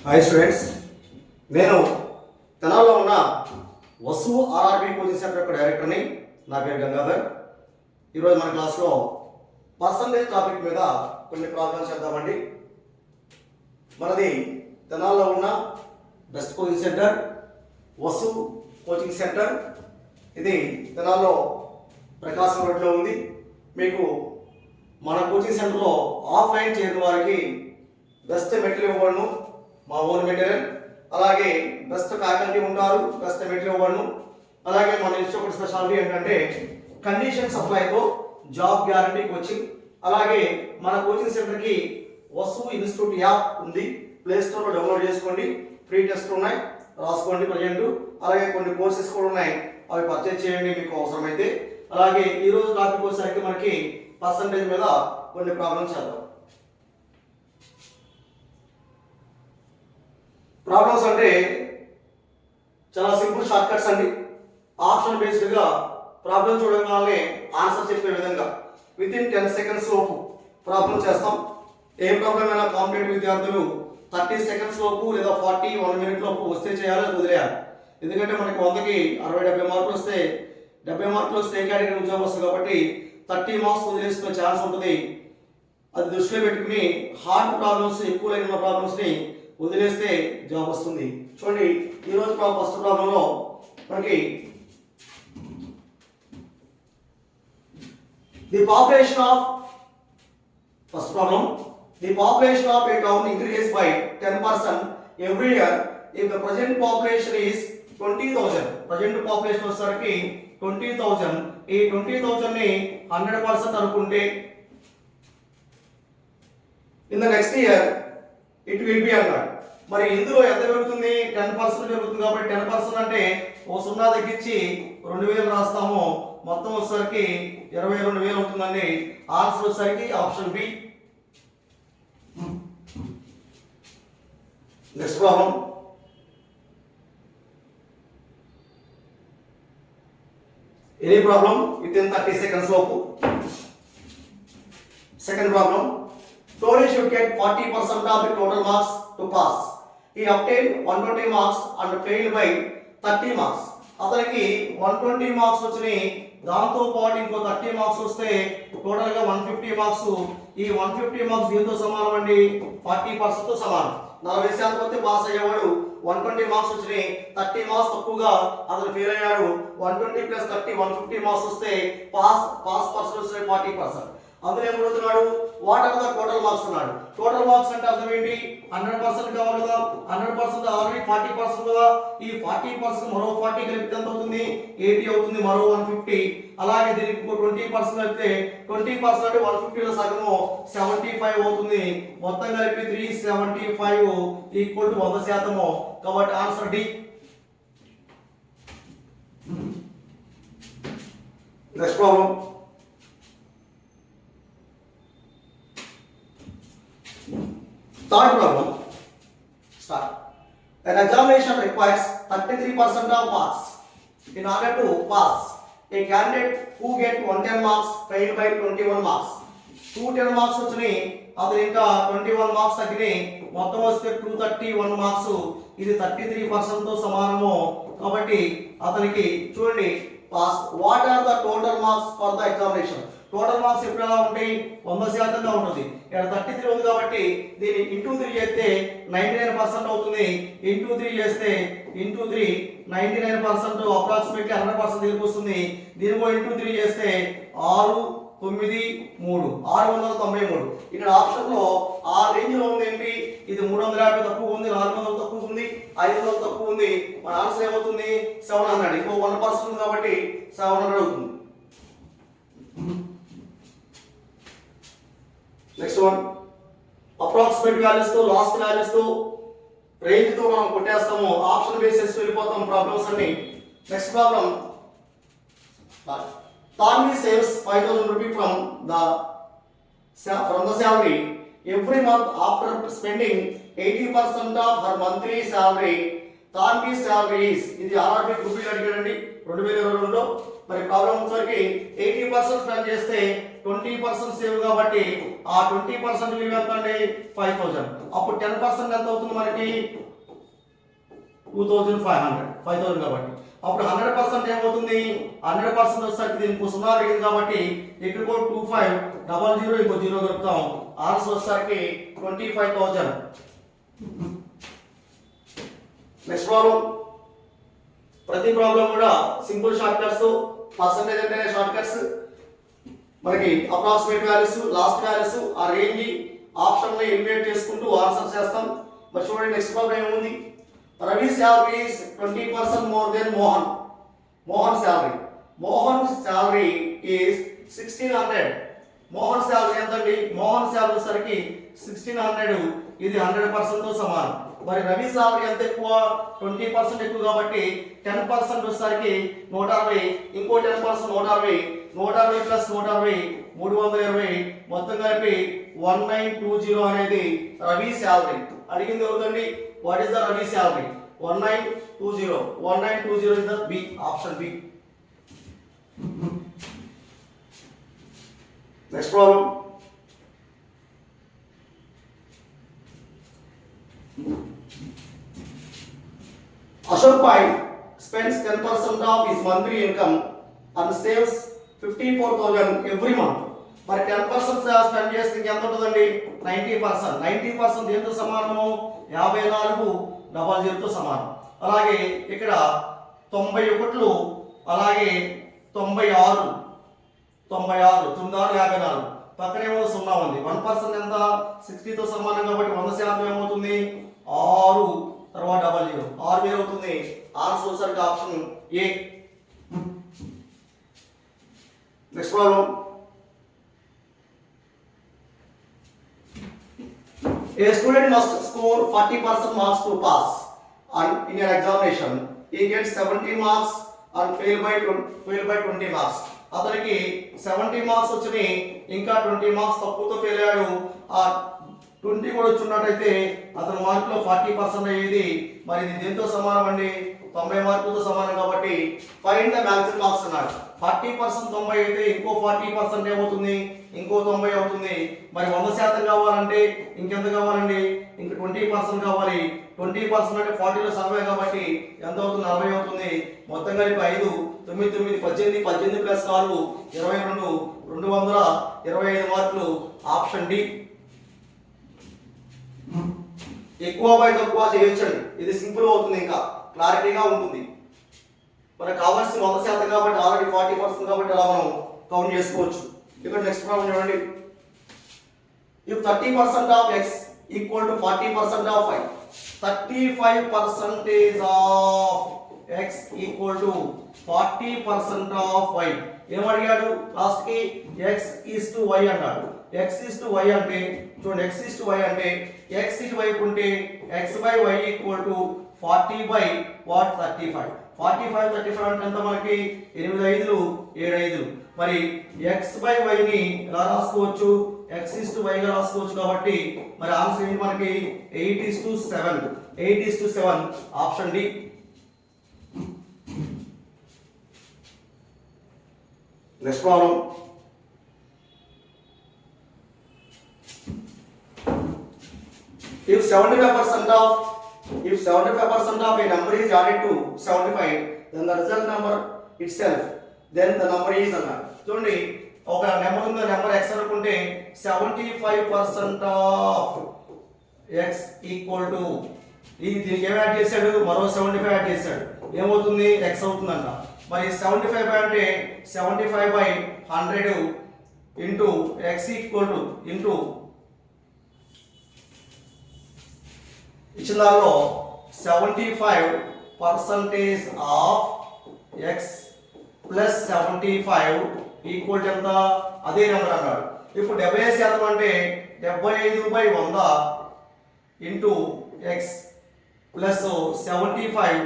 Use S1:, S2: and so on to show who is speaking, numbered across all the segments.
S1: Hi students, నేను తెనాల్లో ఉన్న వసు ఆర్ఆర్బి కోచింగ్ సెంటర్ యొక్క డైరెక్టర్ని. నా పేరు గంగాధర్. ఈరోజు మన క్లాస్లో పర్సంటేజ్ టాపిక్ మీద కొన్ని ప్రాబ్లమ్స్ చేద్దామండి. మనది తెనాల్లో ఉన్న best coaching centre Vasu coaching centre. ఇది తెనాల్లో ప్రకాశం రోడ్లో ఉంది. మీకు మన కోచింగ్ సెంటర్లో ఆఫ్లైన్ చేరిన వారికి బెస్ట్ మెటీరియల్ ఇవ్వబడును, మా ఓన్ మెటీరియల్. అలాగే బెస్ట్ ఫ్యాకల్టీ ఉంటారు, బెస్ట్ మెటీరియల్ ఇవ్వబడును. అలాగే మన ఇన్స్టిట్యూట్ స్పెషాలిటీ ఏంటంటే కండిషన్ సప్లైతో జాబ్ గ్యారంటీ కోచింగ్. అలాగే మన కోచింగ్ సెంటర్కి వసు ఇన్స్టిట్యూట్ యాప్ ఉంది, ప్లే స్టోర్లో డౌన్లోడ్ చేసుకోండి. ఫ్రీ టెస్ట్ ఉన్నాయి, రాసుకోండి ప్రజెంట్. అలాగే కొన్ని కోర్సెస్ కూడా ఉన్నాయి, అవి పర్చేజ్ చేయండి మీకు అవసరమైతే. అలాగే ఈరోజు టాపిక్ వచ్చేసరికి మనకి పర్సంటేజ్ మీద కొన్ని ప్రాబ్లమ్స్ చేద్దాం. ప్రాబ్లమ్స్ అంటే చాలా సింపుల్ షార్ట్ కట్స్ అండి. ఆప్షన్ బేస్డ్గా ప్రాబ్లం చూడగానే ఆన్సర్ చెప్పే విధంగా విత్ ఇన్ 10 seconds లోపు ప్రాబ్లం చేస్తాం. ఏ ప్రాబ్లం అయినా కాంపిటేటివ్ విద్యార్థులు 30 seconds లోపు లేదా 1 minute లోపు వస్తే చేయాలి, అది వదిలేయాలి. ఎందుకంటే మనకి 100కి 60-70 మార్కులు వస్తే 70 మార్కులు వస్తే ఏ కేటగిరీ ఉద్యోగం వస్తుంది కాబట్టి 30 మార్క్స్ వదిలేసుకునే ఛాన్స్ ఉంటుంది. అది దృష్టిలో పెట్టుకుని హార్డ్ ప్రాబ్లమ్స్, ఎక్కువ లేని ప్రాబ్లమ్స్ని వదిలేస్తే జాబ్ వస్తుంది. చూడండి, ఈరోజు ఫస్ట్ ప్రాబ్లంలో మనకి the population of A town increases by 10% every year if the present population is 20,000. Present population వచ్చేసరికి 20,000. ఈ 20,000 ని 100% అనుకుంటే in the next year it will be అన్నాడు. మరి ఇందులో ఎంత పెరుగుతుంది? 10% పెరుగుతుంది. కాబట్టి 10% అంటే ఓ 0 తగ్గించి 2,000 రాస్తాము. మొత్తం వచ్చేసరికి 22,000 అవుతుందండి. ఆన్సర్ వచ్చేసరికి option B. Next problem. Any problem with in 30 seconds లోపు. Second problem. Tony should get 40% of the total marks to pass. He obtained 120 marks and failed by 30 marks. అతనికి 120 మార్క్స్ వచ్చినాయి, దాంతో పాటు ఇంకో 30 మార్క్స్ వస్తే టోటల్ గా 150 marks. ఈ 150 marks దీంతో సమానం అండి, 40% తో సమానం. 40% వస్తే పాస్ అయ్యేవాడు. 120 మార్క్స్ వచ్చినాయి, 30 మార్క్స్ తక్కువగా అతను ఫెయిల్ అయ్యాడు. 120 + 30 150 మార్క్స్ వస్తే పాస్ పర్సెంట్ వస్తే 40%. అందులో ఏం అడుగుతున్నాడు? What are the total marks అన్నాడు. టోటల్ మార్క్స్ అంటే అర్థం ఏంటి? 100% కావాలి కదా. 100% ఆల్రెడీ 40% కదా. ఈ 40% మరో 40 కలిపితే ఎంత అవుతుంది? 80 అవుతుంది. మరో 150. అలాగే దీనికి ఇంకో 20% కలిపితే 20% అంటే 150 లో సగము 75 అవుతుంది. మొత్తం కలిపి 375 = 100%. కాబట్టి answer D. Next problem. Third problem. Start. An examination requires 33% of marks. In order to pass, a candidate who get 110 marks failed by 21 marks. 210 marks వచ్చినాయి, అతను ఇంకా 21 మార్క్స్ తగ్గినాయి. మొత్తం వస్తే 231 మార్క్స్. ఇది 33% తో సమానము. కాబట్టి అతనికి చూడండి pass. What are the total marks for the examination? Total marks ఎప్పుడు ఎలా ఉంటాయి? 100%గా ఉంటుంది. ఇక్కడ 33 ఉంది కాబట్టి దీన్ని ఇంటూ 3 చేస్తే 99% అవుతుంది. ఇంటూ 3 చేస్తే 99% అప్రాక్సిమేట్లీ 100% దీనికి వస్తుంది. దీనికో ఇంటూ 3 చేస్తే 693 693. ఇక్కడ ఆప్షన్ లో ఆ రేంజ్ లో ఉంది ఏంటి? ఇది 350 తక్కువ ఉంది, 400 తక్కువ ఉంది, 500 తక్కువ ఉంది. మన ఆన్సర్ ఏమవుతుంది? 700. ఇంకో 1% ఉంది కాబట్టి 700 అవుతుంది. Next one. అప్రాక్సిమేట్ వాల్యూస్ తో లాస్ట్ వాల్యూస్ తో రేంజ్ తో మనం కొట్టేస్తాము. ఆప్షన్ బేసిస్ వెళ్ళిపోతాం ప్రాబ్లమ్స్ అన్ని. Next problem. Tanvi saves 5,000 rupees from the salary every month after spending 80% of her monthly salary Tanvi salaries, ఇది ఆర్ఆర్బి గ్రూప్ బి అడిగాడండి 2022లో. మరి ప్రాబ్లం వచ్చేసరికి 80% spend చేస్తే 20% సేవ్ కాబట్టి ఆ 20% విలువ ఎంత అండి 5000. అప్పుడు 10% ఎంత అవుతుంది మనకి 2500, 5000 కాబట్టి. అప్పుడు 100% ఏమవుతుంది 100% వచ్చేసరికి దీనికి 0 అడిగింది కాబట్టి ఇక్కడ కూడా 2500 ఇంకో 0 కలుపుతాం. ఆన్సర్ వచ్చేసరికి 25000. Next problem. ప్రతి ప్రాబ్లం కూడా సింపుల్ షార్ట్ కట్స్, పర్సంటేజ్ అంటే షార్ట్ కట్స్, మనకి అప్రాక్సిమేట్ వాల్యూస్, లాస్ట్ వాల్యూస్, ఆ రేంజ్ ఆప్షన్ లో ఎలిమినేట్ చేసుకుంటూ ఆన్సర్ చేస్తాం. మరి చూడండి నెక్స్ట్ ప్రాబ్లం ఏముంది. Ravi salary is 20% more than Mohan. Mohan salary. Mohan's salary is 1600. Mohan salary ఎంత అండి? మోహన్ శాలరీ సరికి 1600, ఇది 100% తో సమానం. మరి రవి శాలరీ ఎంత ఎక్కువ? 20% ఎక్కువ కాబట్టి 10% వచ్చేసరికి 160, ఇంకో 10% 160, 160 ప్లస్ 160 320, మొత్తం కలిపి 1920 అనేది రవి శాలరీ. అడిగింది అవుతుంది what is the Ravi salary? 1920. 1920 is the B, option B. Next problem. Ashok Pai spends 10% of his monthly income and saves 54,000 every month. మరి 10% స్పెండ్ చేస్తే ఎంత ఉంటుందండి? 90%. 90% దేంతో సమానము? 5400 తో సమానం. అలాగే ఇక్కడ 91, అలాగే 96, 96, పక్కనేమో 0 ఉంది. 1% ఎంత? 60 తో సమానం కాబట్టి 100% ఏమవుతుంది? 6, తర్వాత 00, 6000 అవుతుంది. ఆన్సర్ వచ్చేసరికి option A. Next problem. A student must score 40% marks to pass and in an examination he gets 70 marks and fail by 20 marks. అతనికి 70 మార్క్స్ వచ్చినాయి, ఇంకా 20 మార్క్స్ తక్కువతో ఫెయిల్ అయ్యాడు. ఆ 20 కూడా వచ్చినట్టయితే అతని మార్కులో 40% అయ్యేది. మరి ఇది దేంతో సమానం అండి? 90 మార్కులతో సమానం కాబట్టి ఫైండ్ ద మ్యాక్సిమం మార్క్స్ అన్నాడు. 40% 90 అయితే ఇంకో 40% ఏమవుతుంది? ఇంకో 90 అవుతుంది. మరి 100% కావాలంటే ఇంకెంత కావాలండి? ఇంక 20% కావాలి. 20% అంటే 40లో 70 కాబట్టి ఎంత అవుతుంది? 40 అవుతుంది. మొత్తం కలిపి 5, 9, 9, 18, 18 ప్లస్ 4 22, 225 మార్కులు. Option D. ఎక్కువ బై తక్కువ చేయొచ్చండి, ఇది సింపుల్ అవుతుంది, ఇంకా క్లారిటీగా ఉంటుంది. మనకు కావాల్సిన 100% కాబట్టి ఆల్రెడీ 40% కాబట్టి అలా మనం కౌంట్ చేసుకోవచ్చు. ఇక్కడ నెక్స్ట్ ప్రాబ్లం చూడండి. If 30% of x equal to 40% of y, 35% of x equal to 40% of y. ఏమడిగాడు? లాస్ట్ కి x ఈస్ టు y అన్నాడు. x ఈస్ టు y అంటే చూడండి, x ఈస్ టు y అంటే x ఇటు వైపు ఉంటే x by y equal to 40 by what 35. 45, 35 అంటే ఎంత మనకి? 8 5లు 7 5లు. మరి x బై y ని ఎలా రాసుకోవచ్చు? x ఈస్ టు y గా రాసుకోవచ్చు. కాబట్టి మరి ఆన్సర్ ఏంటి మనకి? 8:7. 8:7, option D. Next problem. If 75% of a number is added to 75, then the result number itself, then the number is అన్నారు. చూడండి, ఒక నెంబర్ ఉంది, నెంబర్ x అనుకుంటే 75% ఆఫ్ x ఈక్వల్ టు దీనికి ఏం యాడ్ చేశాడు? మరో 75 యాడ్ చేశాడు. ఏమవుతుంది? x అవుతుందంట. మరి 75 అంటే 75/100 into x equal to into ఇచ్చిన దానిలో 75% ఆఫ్ x ప్లస్ 75 ఈక్వల్ ఎంత? అదే నెంబర్ అన్నాడు. ఇప్పుడు 75% అంటే 75/100 ఇంటూ x ప్లస్ 75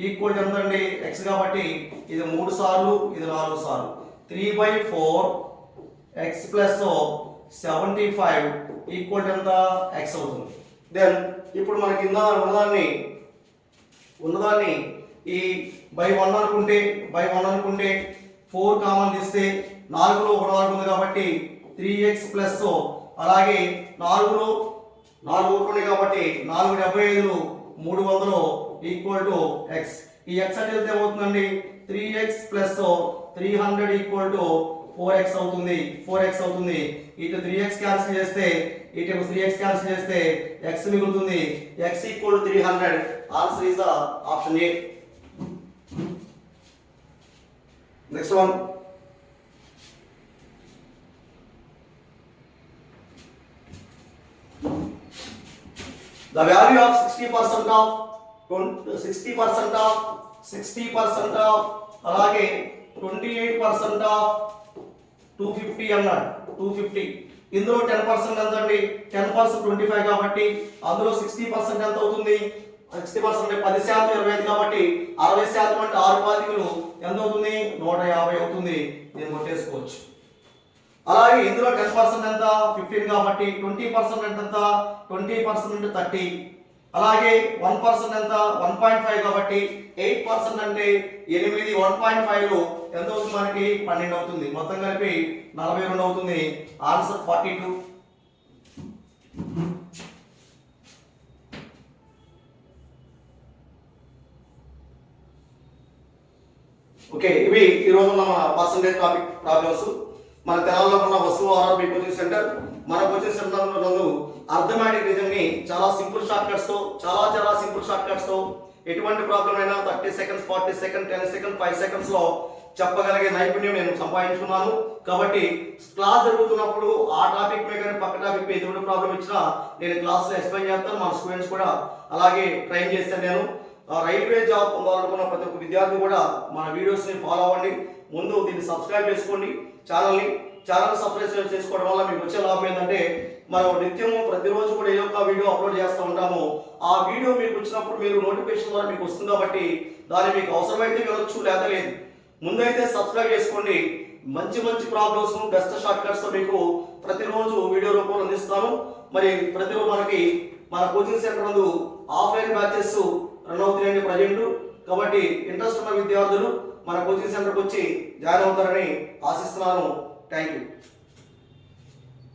S1: ఈక్వల్ ఎంత అండి? x కాబట్టి ఇది 3 సార్లు, ఇది 4 సార్లు. 3/4 x ప్లస్ 75 ఈక్వల్ ఎంత? x అవుతుంది. దెన్ ఇప్పుడు మనకి ఉన్నదాన్ని ఉన్నదాన్ని ఈ బై 1 అనుకుంటే 4 కామన్ తీస్తే 4లో 1 4 ఉంది కాబట్టి 3x ప్లస్ అలాగే 4లో 4 ఉంటుంది కాబట్టి 4 75 300 ఈక్వల్ టు x. ఈ x అంటే ఎంత అవుతుందండి 3x plus 300 equal to 4x అవుతుంది. ఇటు 3x క్యాన్సిల్ చేస్తే ఇటు 3x క్యాన్సిల్ చేస్తే x మిగులుతుంది. x equal to 300. Answer is the option A. Next one, the value of 60% of అలాగే 28% of 250 అన్నాడు. 250 ఇందులో 10% ఎంత అండి 10% 25 కాబట్టి అందులో 60% ఎంత అవుతుంది 60% అంటే 10% 25 కాబట్టి 60% అంటే 6 పాతికలు ఎంత అవుతుంది 150 అవుతుంది. దీన్ని కొట్టేసుకోవచ్చు. అలాగే ఇందులో 10% ఎంత 15 కాబట్టి 20% అంటే ఎంత 20% అంటే 30. అలాగే 1% ఎంత 1.5 కాబట్టి 8% అంటే 8 1.5 ఎంత అవుతుంది మనకి 12 అవుతుంది. మొత్తం కలిపి 42 అవుతుంది. ఆన్సర్ 42. ఓకే, ఇవి ఈరోజు ఉన్న మన పర్సంటేజ్ టాపిక్ ప్రాబ్లమ్స్. మన తెలంగాణలో ఉన్న వస్తువు ఆర్ఆర్బి కోచింగ్ సెంటర్. మన కోచింగ్ సెంటర్ నందు అర్థమెటిక్ రీజనింగ్ ని చాలా సింపుల్ షార్ట్ కట్స్ తో చాలా సింపుల్ షార్ట్ కట్స్ తో ఎటువంటి ప్రాబ్లం అయినా 30 సెకండ్స్ 40 సెకండ్స్ 10 సెకండ్స్ 5 సెకండ్స్ లో చెప్పగలిగే నైపుణ్యం నేను సంపాదించుకున్నాను. కాబట్టి క్లాస్ జరుగుతున్నప్పుడు ఆ టాపిక్ మీద కానీ పక్క టాపిక్ మీద ఎటువంటి ప్రాబ్లం ఇచ్చినా నేను క్లాస్ లో ఎక్స్ప్లెయిన్ చేస్తాను. మన స్టూడెంట్స్ కూడా అలాగే ట్రైన్ చేస్తాను. నేను రైల్వే జాబ్ పొందాలనుకున్న ప్రతి ఒక్క విద్యార్థి కూడా మన వీడియోస్ ని ఫాలో అవ్వండి. ముందు దీన్ని సబ్స్క్రైబ్ చేసుకోండి. ఛానల్ సబ్స్క్రైబ్ చేసుకోవడం వల్ల మీకు వచ్చే లాభం ఏంటంటే మనం నిత్యము ప్రతిరోజు కూడా ఏదో ఒక వీడియో అప్లోడ్ చేస్తూ ఉంటాము. ఆ వీడియో మీకు వచ్చినప్పుడు మీరు నోటిఫికేషన్ ద్వారా మీకు వస్తుంది కాబట్టి దాన్ని మీకు అవసరమైతే వినొచ్చు లేదా లేదు. ముందైతే సబ్స్క్రైబ్ చేసుకోండి. మంచి ప్రాబ్లమ్స్ బెస్ట్ షార్ట్ కట్స్ మీకు ప్రతిరోజు వీడియో రూపంలో అందిస్తాను. మరి ప్రతిరోజు మనకి మన కోచింగ్ సెంటర్ నందు ఆఫ్లైన్ బ్యాచెస్ రన్ అవుతున్నాయండి ప్రజెంట్. కాబట్టి ఇంట్రెస్ట్ ఉన్న విద్యార్థులు మన కోచింగ్ సెంటర్కి వచ్చి జాయిన్ అవుతారని ఆశిస్తున్నాను. Thank you.